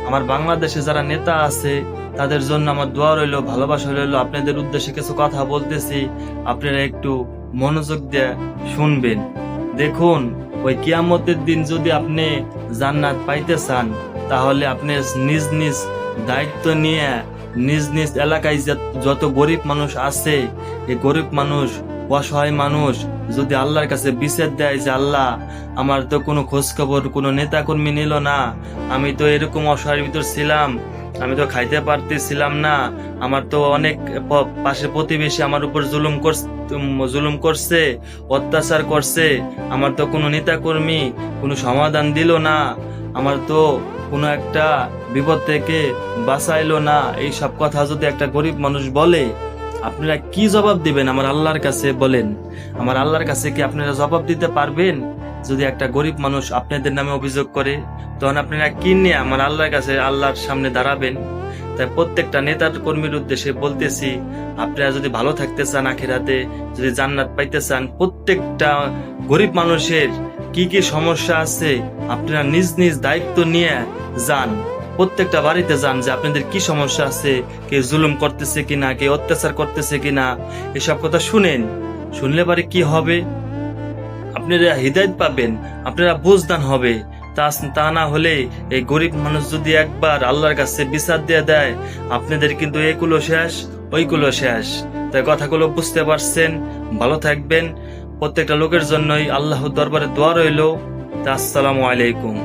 আমার বাংলাদেশে যারা নেতা আছে তাদের জন্য আমার দোয়া রইলো, ভালোবাসা রইলো। আপনাদের উদ্দেশ্যে কিছু কথা বলতেছি, আপনারা একটু মনোযোগ দিয়ে শুনবেন। দেখুন, ওই কিয়ামতের দিন যদি আপনি জান্নাত পাইতে চান, তাহলে আপনি নিজ নিজ দায়িত্ব নিয়ে নিজ নিজ এলাকায় যত গরিব মানুষ আছে, এই গরিব মানুষ, অসহায় মানুষ যদি আল্লাহর কাছে বিচার দেয় যে আল্লাহ, আমার তো কোনো খোঁজ খবর কোনো নেতা কর্মী নিল না, আমি তো এরকম অসহায়ের ভিতর ছিলাম, আমি তো খাইতে পারতেছিলাম না, আমার তো অনেক পাশে প্রতিবেশী আমার উপর জুলুম করছে, অত্যাচার করছে, আমার তো কোনো নেতা কর্মী কোনো সমাধান দিল না, আমার তো কোনো একটা বিপদ থেকে বাঁচাইলো না, এই সব কথা যদি একটা গরিব মানুষ বলে, আপনারা কি জবাব দিবেন আমার আল্লাহর কাছে? বলেন, আমার আল্লাহর কাছে কি আপনারা জবাব দিতে পারবেন? যদি একটা গরিব মানুষ আপনাদের নামে অভিযোগ করে, তখন আপনারা কি নিয়ে আমার আল্লাহর কাছে, আল্লাহর সামনে দাঁড়াবেন? তাই প্রত্যেকটা নেতার কর্মীর উদ্দেশ্যে বলতেছি, আপনারা যদি ভালো থাকতে চান, আখিরাতে যদি জান্নাত পাইতে চান, প্রত্যেকটা গরিব মানুষের কি কি সমস্যা আছে আপনারা নিজ নিজ দায়িত্ব নিয়ে যান, প্রত্যেকটা বাড়িতে যান যে আপনাদের কি সমস্যা আছে, কে জুলুম করতেছে কিনা, কে অত্যাচার করতেছে কিনা, এসব কথা শুনেন। শুনলে পারে কি হবে, আপনারা হৃদায়ত পাবেন, আপনারা বুঝদান হবে। তা না হলে এই গরিব মানুষ যদি একবার আল্লাহর কাছে বিচার দিয়ে দেয়, আপনাদের কিন্তু এইগুলো শেষ, ওইগুলো শেষ। তাই কথাগুলো বুঝতে পারছেন, ভালো থাকবেন। প্রত্যেকটা লোকের জন্যই আল্লাহর দরবারে দোয়া রইল। তা আসসালামু আলাইকুম।